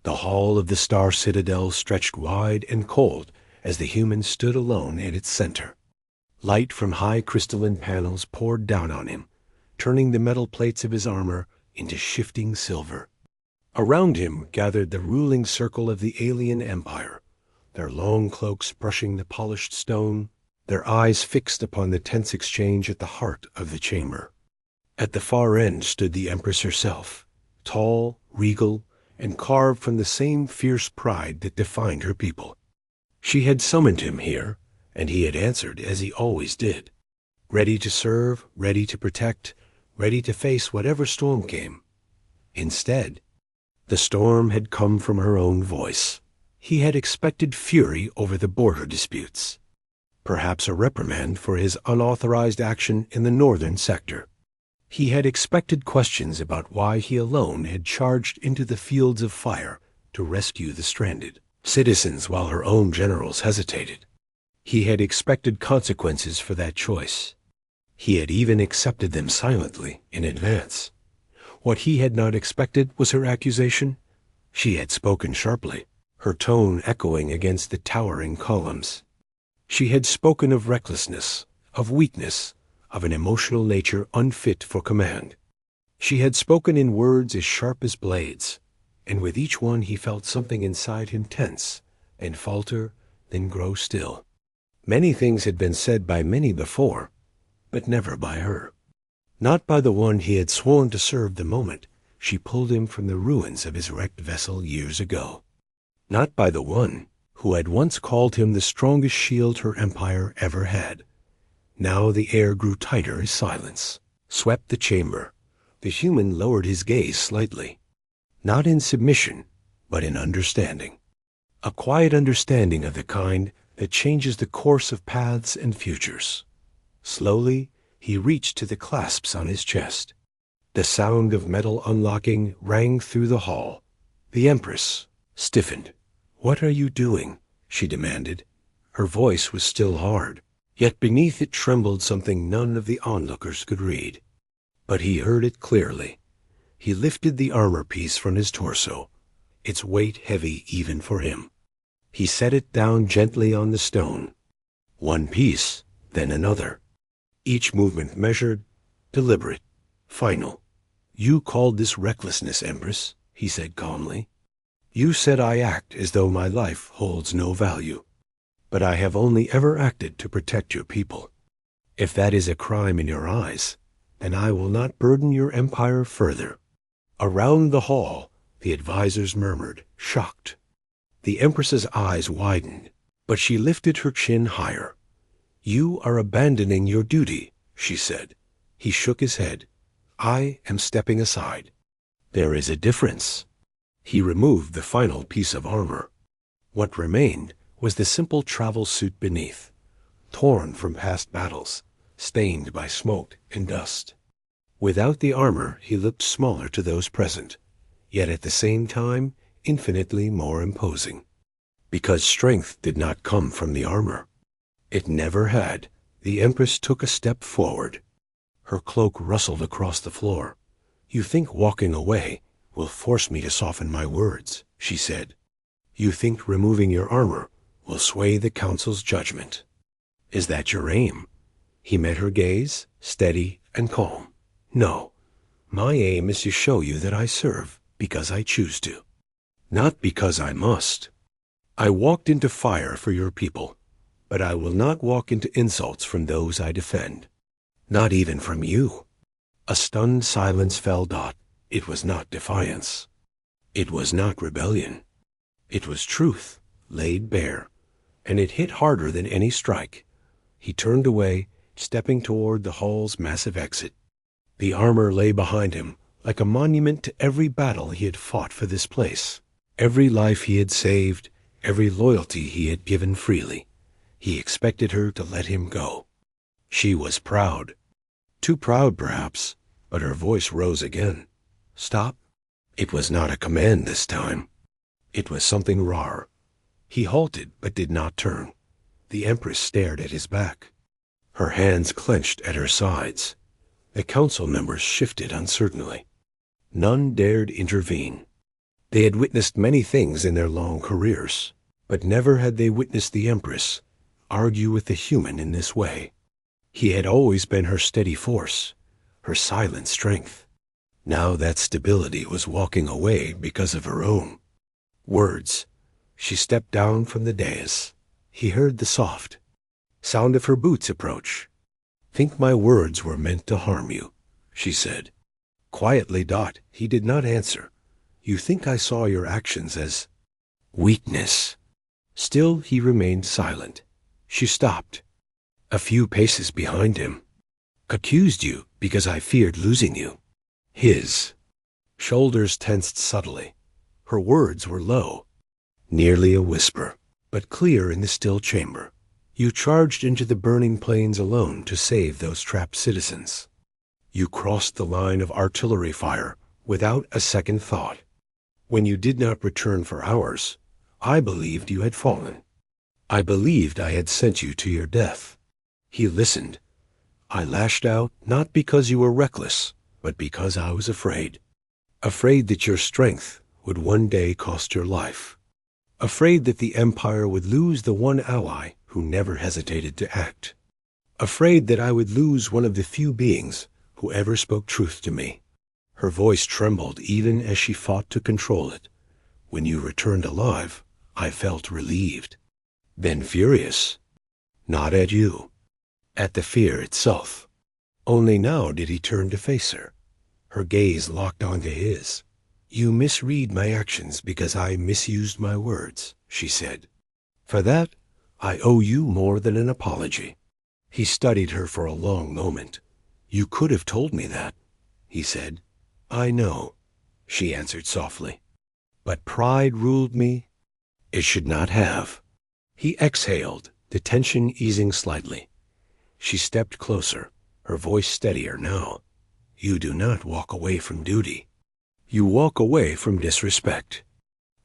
The hall of the Star Citadel stretched wide and cold as the human stood alone at its center. Light from high crystalline panels poured down on him, turning the metal plates of his armor into shifting silver. Around him gathered the ruling circle of the alien empire, their long cloaks brushing the polished stone, their eyes fixed upon the tense exchange at the heart of the chamber. At the far end stood the Empress herself, tall, regal, and carved from the same fierce pride that defined her people. She had summoned him here, and he had answered as he always did, ready to serve, ready to protect, ready to face whatever storm came. Instead, the storm had come from her own voice. He had expected fury over the border disputes, perhaps a reprimand for his unauthorized action in the northern sector. He had expected questions about why he alone had charged into the fields of fire to rescue the stranded citizens while her own generals hesitated. He had expected consequences for that choice. He had even accepted them silently in advance. What he had not expected was her accusation. She had spoken sharply, her tone echoing against the towering columns. She had spoken of recklessness, of weakness, of an emotional nature unfit for command. She had spoken in words as sharp as blades, and with each one he felt something inside him tense and falter, then grow still. Many things had been said by many before, but never by her. Not by the one he had sworn to serve the moment she pulled him from the ruins of his wrecked vessel years ago. Not by the one who had once called him the strongest shield her empire ever had. Now the air grew tighter as silence swept the chamber. The human lowered his gaze slightly, not in submission, but in understanding. A quiet understanding of the kind that changes the course of paths and futures. Slowly, he reached to the clasps on his chest. The sound of metal unlocking rang through the hall. The Empress stiffened. "What are you doing?" she demanded. Her voice was still hard, yet beneath it trembled something none of the onlookers could read. But he heard it clearly. He lifted the armor piece from his torso, its weight heavy even for him. He set it down gently on the stone. One piece, then another. Each movement measured, deliberate, final. "You called this recklessness, Empress," he said calmly. "You said I act as though my life holds no value. But I have only ever acted to protect your people. If that is a crime in your eyes, then I will not burden your empire further." Around the hall, the advisors murmured, shocked. The Empress's eyes widened, but she lifted her chin higher. "You are abandoning your duty," she said. He shook his head. "I am stepping aside." "There is a difference." He removed the final piece of armor. What remained was the simple travel suit beneath, torn from past battles, stained by smoke and dust. Without the armor, he looked smaller to those present, yet at the same time infinitely more imposing. Because strength did not come from the armor. It never had. The Empress took a step forward. Her cloak rustled across the floor. "You think walking away will force me to soften my words," she said. "You think removing your armor will sway the Council's judgment. Is that your aim?" He met her gaze, steady and calm. "No, my aim is to show you that I serve because I choose to, not because I must. I walked into fire for your people, but I will not walk into insults from those I defend. Not even from you." A stunned silence fell. It was not defiance. It was not rebellion. It was truth, laid bare, and it hit harder than any strike. He turned away, stepping toward the hall's massive exit. The armor lay behind him, like a monument to every battle he had fought for this place, every life he had saved, every loyalty he had given freely. He expected her to let him go. She was proud. Too proud, perhaps, but her voice rose again. "Stop." It was not a command this time. It was something raw. He halted, but did not turn. The Empress stared at his back. Her hands clenched at her sides. The council members shifted uncertainly. None dared intervene. They had witnessed many things in their long careers, but never had they witnessed the Empress argue with the human in this way. He had always been her steady force, her silent strength. Now that stability was walking away because of her own words. She stepped down from the dais. He heard the soft sound of her boots approach. "Think my words were meant to harm you," she said. Quietly. He did not answer. "You think I saw your actions as weakness." Still he remained silent. She stopped, a few paces behind him. "Accused you because I feared losing you." His shoulders tensed subtly. Her words were low, nearly a whisper, but clear in the still chamber. "You charged into the burning plains alone to save those trapped citizens. You crossed the line of artillery fire without a second thought. When you did not return for hours, I believed you had fallen. I believed I had sent you to your death." He listened. "I lashed out not because you were reckless, but because I was afraid. Afraid that your strength would one day cost your life. Afraid that the Empire would lose the one ally who never hesitated to act. Afraid that I would lose one of the few beings who ever spoke truth to me." Her voice trembled even as she fought to control it. "When you returned alive, I felt relieved. Then furious. Not at you, at the fear itself." Only now did he turn to face her. Her gaze locked onto his. "You misread my actions because I misused my words," she said. "For that, I owe you more than an apology." He studied her for a long moment. "You could have told me that," he said. "I know," she answered softly. "But pride ruled me. It should not have." He exhaled, the tension easing slightly. She stepped closer, her voice steadier now. "You do not walk away from duty. You walk away from disrespect.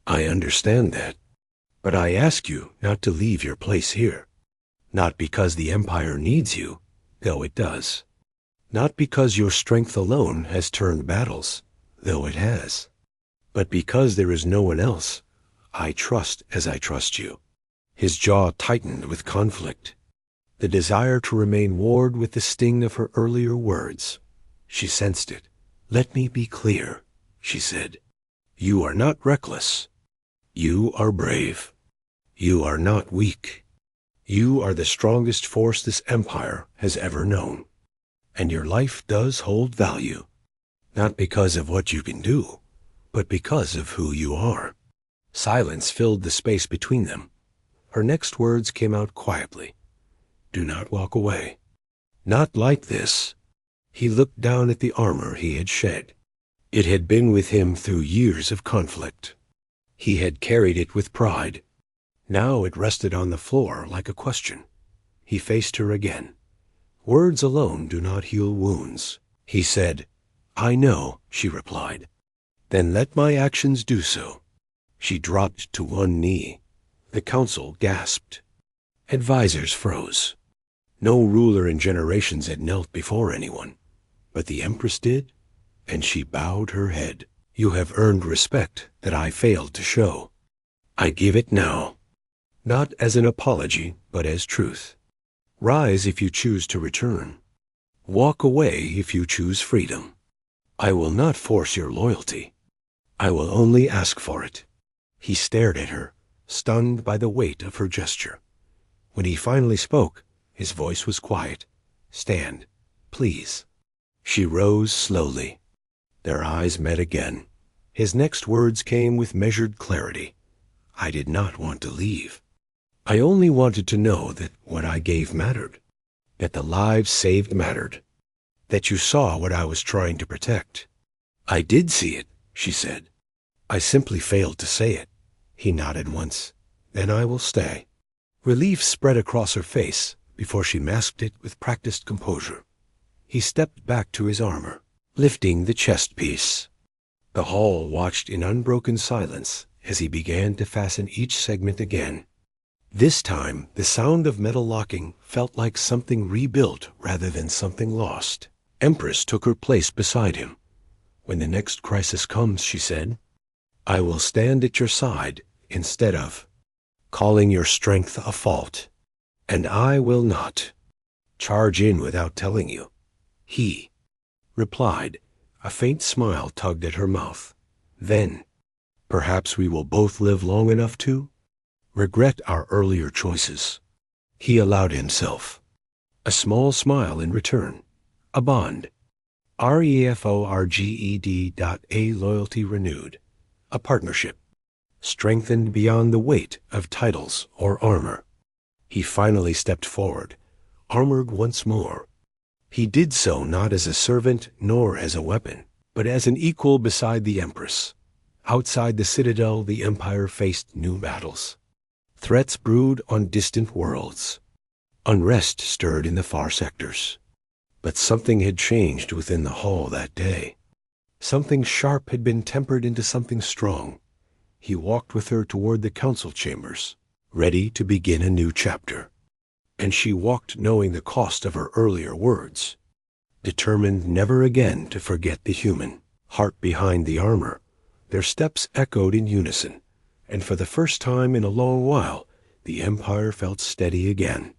I understand that. But I ask you not to leave your place here. Not because the Empire needs you, though it does. Not because your strength alone has turned battles, though it has. But because there is no one else I trust as I trust you." His jaw tightened with conflict, the desire to remain warred with the sting of her earlier words. She sensed it. "Let me be clear," she said. "You are not reckless. You are brave. You are not weak. You are the strongest force this Empire has ever known. And your life does hold value, not because of what you can do, but because of who you are." Silence filled the space between them. Her next words came out quietly. "Do not walk away. Not like this." He looked down at the armor he had shed. It had been with him through years of conflict. He had carried it with pride. Now it rested on the floor like a question. He faced her again. "Words alone do not heal wounds," he said. "I know," she replied. "Then let my actions do so." She dropped to one knee. The council gasped. Advisors froze. No ruler in generations had knelt before anyone. But the Empress did, and she bowed her head. "You have earned respect that I failed to show. I give it now, not as an apology, but as truth. Rise if you choose to return. Walk away if you choose freedom. I will not force your loyalty. I will only ask for it." He stared at her, stunned by the weight of her gesture. When he finally spoke, his voice was quiet. "Stand, please." She rose slowly. Their eyes met again. His next words came with measured clarity. "I did not want to leave. I only wanted to know that what I gave mattered, that the lives saved mattered, that you saw what I was trying to protect." "I did see it," she said. "I simply failed to say it." He nodded once. "Then I will stay." Relief spread across her face before she masked it with practiced composure. He stepped back to his armor, lifting the chest piece. The hall watched in unbroken silence as he began to fasten each segment again. This time, the sound of metal locking felt like something rebuilt rather than something lost. Empress took her place beside him. "When the next crisis comes," she said, I will stand at your side instead of calling your strength a fault. And I will not charge in without telling you, he replied. A faint smile tugged at her mouth. Then, perhaps we will both live long enough to regret our earlier choices. He allowed himself a small smile in return. A bond. REFORGED.A loyalty renewed. A partnership. Strengthened beyond the weight of titles or armor. He finally stepped forward, armored once more. He did so not as a servant nor as a weapon, but as an equal beside the Empress. Outside the Citadel, the Empire faced new battles. Threats brewed on distant worlds. Unrest stirred in the far sectors. But something had changed within the hall that day. Something sharp had been tempered into something strong. He walked with her toward the council chambers, ready to begin a new chapter. And she walked knowing the cost of her earlier words, determined never again to forget the human heart behind the armor. Their steps echoed in unison, and for the first time in a long while, the Empire felt steady again.